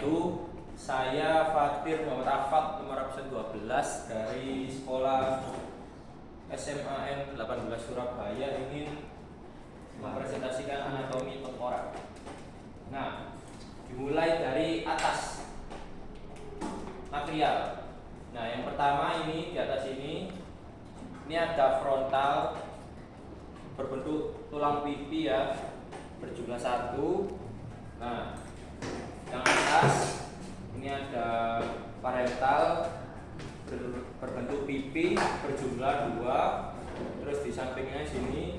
wabarakatuh. Saya Fatir Muhammad Afat, nomor absen 12 dari sekolah SMAN 18 Surabaya, ingin mempresentasikan anatomi tengkorak. Nah, dimulai dari atas material. Nah, yang pertama ini di atas ini ada frontal berbentuk tulang pipi ya, berjumlah 1. Nah, yang atas ini ada parental berbentuk pipi berjumlah 2. Terus di sampingnya sini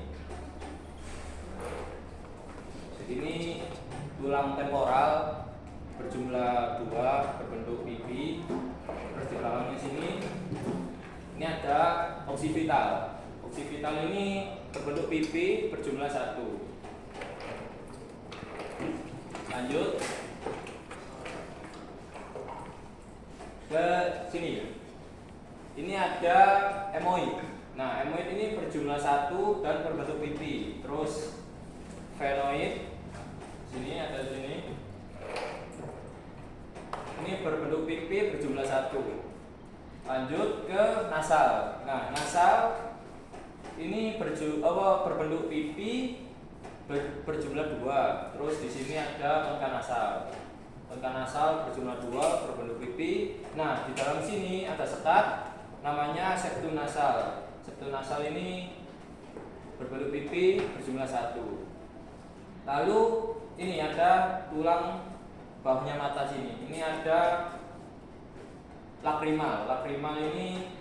ini tulang temporal berjumlah 2 berbentuk pipi. Terus di belakangnya sini ini ada oksipital. Oksipital ini berbentuk pipi berjumlah 1. Lanjut ke sini. Ini ada emoid. Nah, emoid ini berjumlah 1 dan berbentuk pipi. Terus phenoid sini ada sini. Ini berbentuk pipi berjumlah 1. Lanjut ke nasal. Nah, nasal ini berbentuk pipi berjumlah 2. Terus di sini ada rongga nasal. Rongga nasal berjumlah 2 berbentuk pipi. Nah, di dalam sini ada sekat namanya septum nasal. Septum nasal ini berbentuk pipi berjumlah 1. Lalu ini ada tulang bawahnya mata sini. Ini ada lakrimal. Lakrimal ini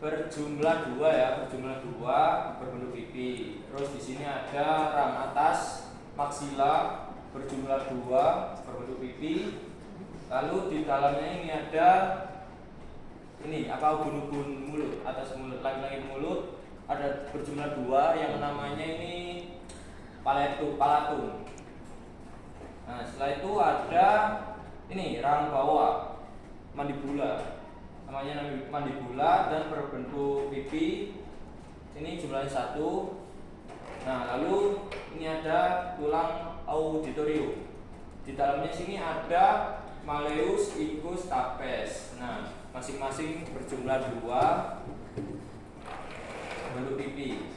berjumlah 2 ya, berjumlah 2 berbentuk pipi. Terus di sini ada ram atas maksila berjumlah 2 berbentuk pipi. Lalu di dalamnya ini ada ubun-ubun mulut, atas mulut, langit-langit mulut ada berjumlah 2 yang namanya ini palatum. Nah, setelah itu ada ini ram bawah mandibula. Namanya mandibula dan berbentuk pipi. Ini jumlahnya 1. Nah, lalu ini ada tulang auditorium. Di dalamnya sini ada malleus, icus, stapes. Nah, masing-masing berjumlah 2 berbentuk pipi.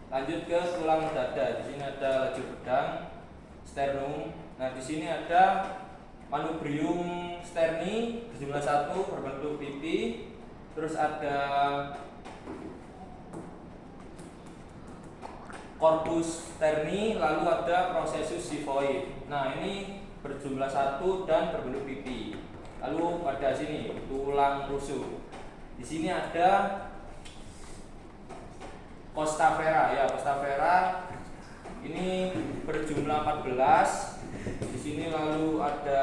Lanjut ke tulang dada. Di sini ada laju pedang, sternum. Nah, di sini ada manubrium sterni berjumlah 1 berbentuk pipi. Terus ada corpus sterni, lalu ada processus xiphoid. Nah, ini berjumlah 1 dan berbentuk pipi. Lalu pada sini tulang rusuk. Di sini ada costa vera ya, costa vera ini berjumlah 14. Di sini lalu ada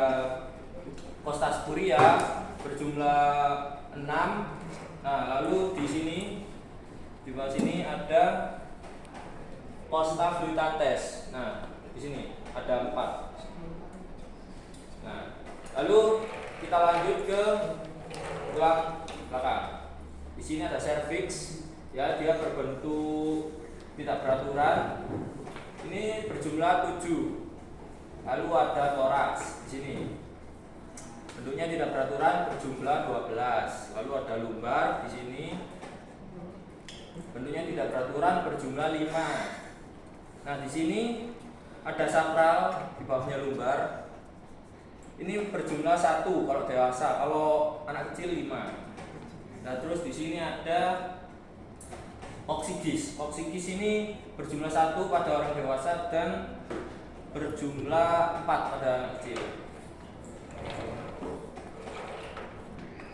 costa spuria berjumlah 6. Nah, lalu di sini di bawah sini ada costa fluitates. Nah, di sini ada 4. Nah, lalu kita lanjut ke tulang belakang. Di sini ada cervix ya, dia berbentuk tidak beraturan. Ini berjumlah 7. Lalu ada toraks di sini. Bentuknya tidak beraturan berjumlah 12. Lalu ada lumbar di sini. Bentuknya tidak beraturan berjumlah 5. Nah, di sini ada sakral di bawahnya lumbar. Ini berjumlah 1 kalau dewasa, kalau anak kecil 5. Nah, terus di sini ada oksigis. Oksigis ini berjumlah 1 pada orang dewasa dan berjumlah 4 pada anak kecil.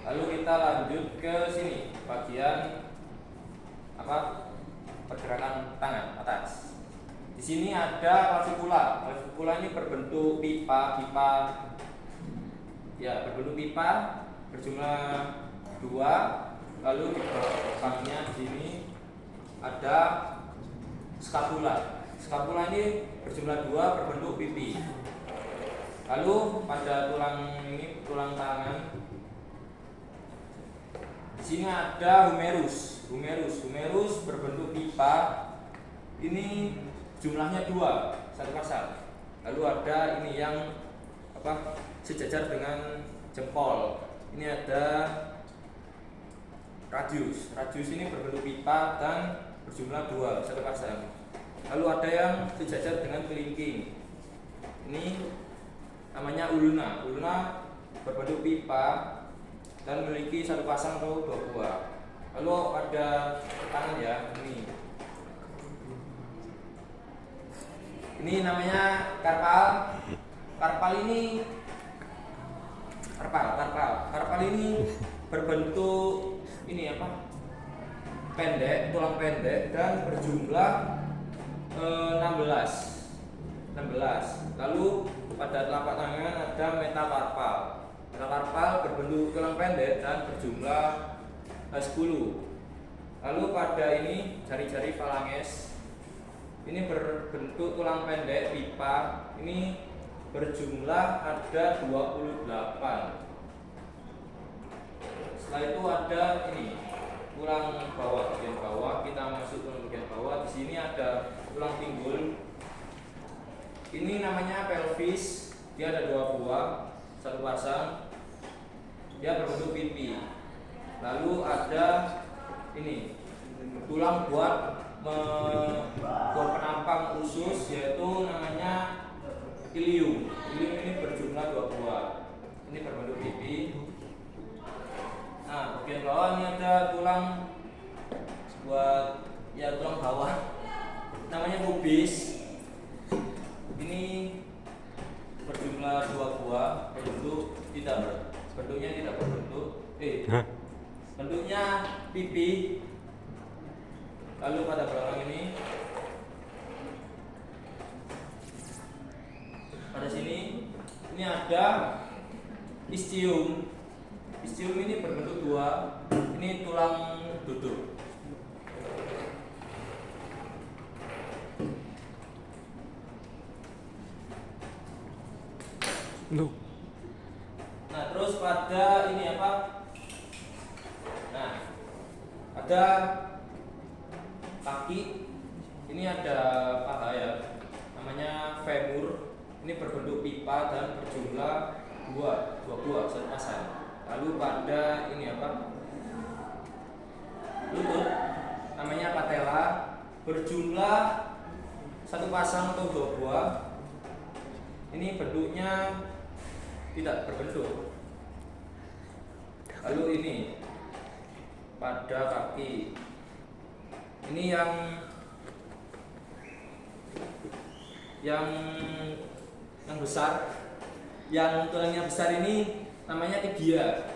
Lalu kita lanjut ke sini, bagian pergerakan tangan atas. Di sini ada clavicula. Clavicula ini berbentuk pipa ya, berbentuk pipa berjumlah 2. Lalu di belakangnya di sini ada scapula. Scapula ini berjumlah 2 berbentuk pipi. Lalu pada tulang ini, tulang tangan, di sini ada humerus. Humerus berbentuk pipa. Ini jumlahnya 2, 1 pasang. Lalu ada ini yang sejajar dengan jempol. Ini ada radius. Radius ini berbentuk pipa dan berjumlah 2, satu pasang. Lalu ada yang sejajar dengan kelingking. Ini namanya ulna. Ulna berbentuk pipa dan memiliki satu pasang atau 2 buah. Lalu ada tangan ya, ini namanya karpal. Karpal ini berbentuk ini pendek, tulang pendek dan berjumlah 16. Lalu pada telapak tangan ada metakarpal. Metakarpal berbentuk tulang pendek dan berjumlah 10. Lalu pada ini jari-jari falanges. Ini berbentuk tulang pendek pipa. Ini berjumlah ada 28. Setelah itu ada ini tulang bawah, bagian bawah. Kita masuk ke bagian bawah. Di sini ada tulang pinggul. Ini namanya pelvis. Dia ada 2 buah, satu pasang. Dia berbentuk pipi. Lalu ada ini tulang buat penampang usus, yaitu namanya ilium. Ilium ini berjumlah 2 buah. Ini berbentuk pipi. Nah, bagian bawah ini ada tulang tulang bawah. Namanya pubis. Ini berjumlah 2 buah, bentuknya tidak berbentuk. Bentuknya pipi. Lalu pada belakang pada sini ini ada istium. Istium ini berbentuk 2. Ini tulang duduk. Nah, terus pada ini Nah, ada kaki. Ini ada paha ya. Namanya femur. Ini berbentuk pipa dan berjumlah 2 buah, satu pasang. Lalu pada ini lutut. Namanya patella. Berjumlah satu pasang atau 2 buah. Ini bentuknya tidak berbentuk. Lalu ini pada kaki. Ini yang besar, yang tulangnya besar ini namanya tibia.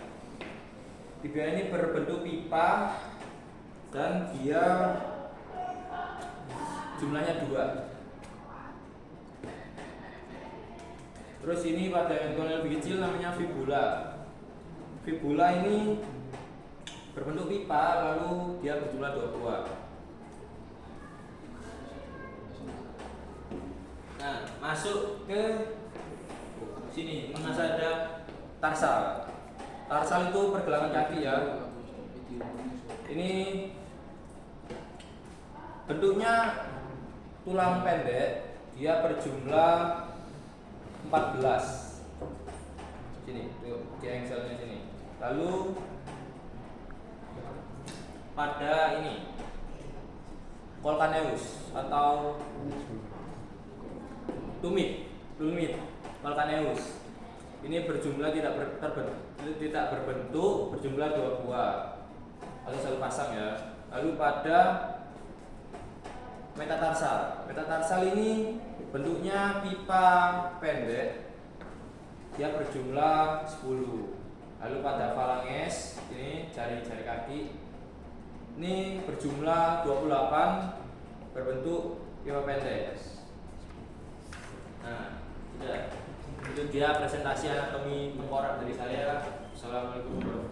Tibia ini berbentuk pipa dan dia jumlahnya 2. Terus ini pada yang lebih kecil namanya fibula. Fibula ini berbentuk pipa, lalu dia berjumlah 2 buah. Nah, masuk ke sini. Masih ada tarsal. Tarsal itu pergelangan kaki ya. Ini bentuknya tulang pendek, dia berjumlah 14. Sini, tuh engselnya sini. Lalu pada ini Volcaneus atau tumit Volcaneus. Ini berjumlah tidak berbentuk, berjumlah 2 buah atau satu pasang ya. Lalu pada metatarsal. Metatarsal ini bentuknya pipa pendek. Dia berjumlah 10. Lalu pada falanges, ini jari-jari kaki. Ini berjumlah 28, berbentuk pipa pendek. Nah, sudah. Itu dia presentasi anatomi tengkorak dari saya. Assalamualaikum warahmatullahi wabarakatuh.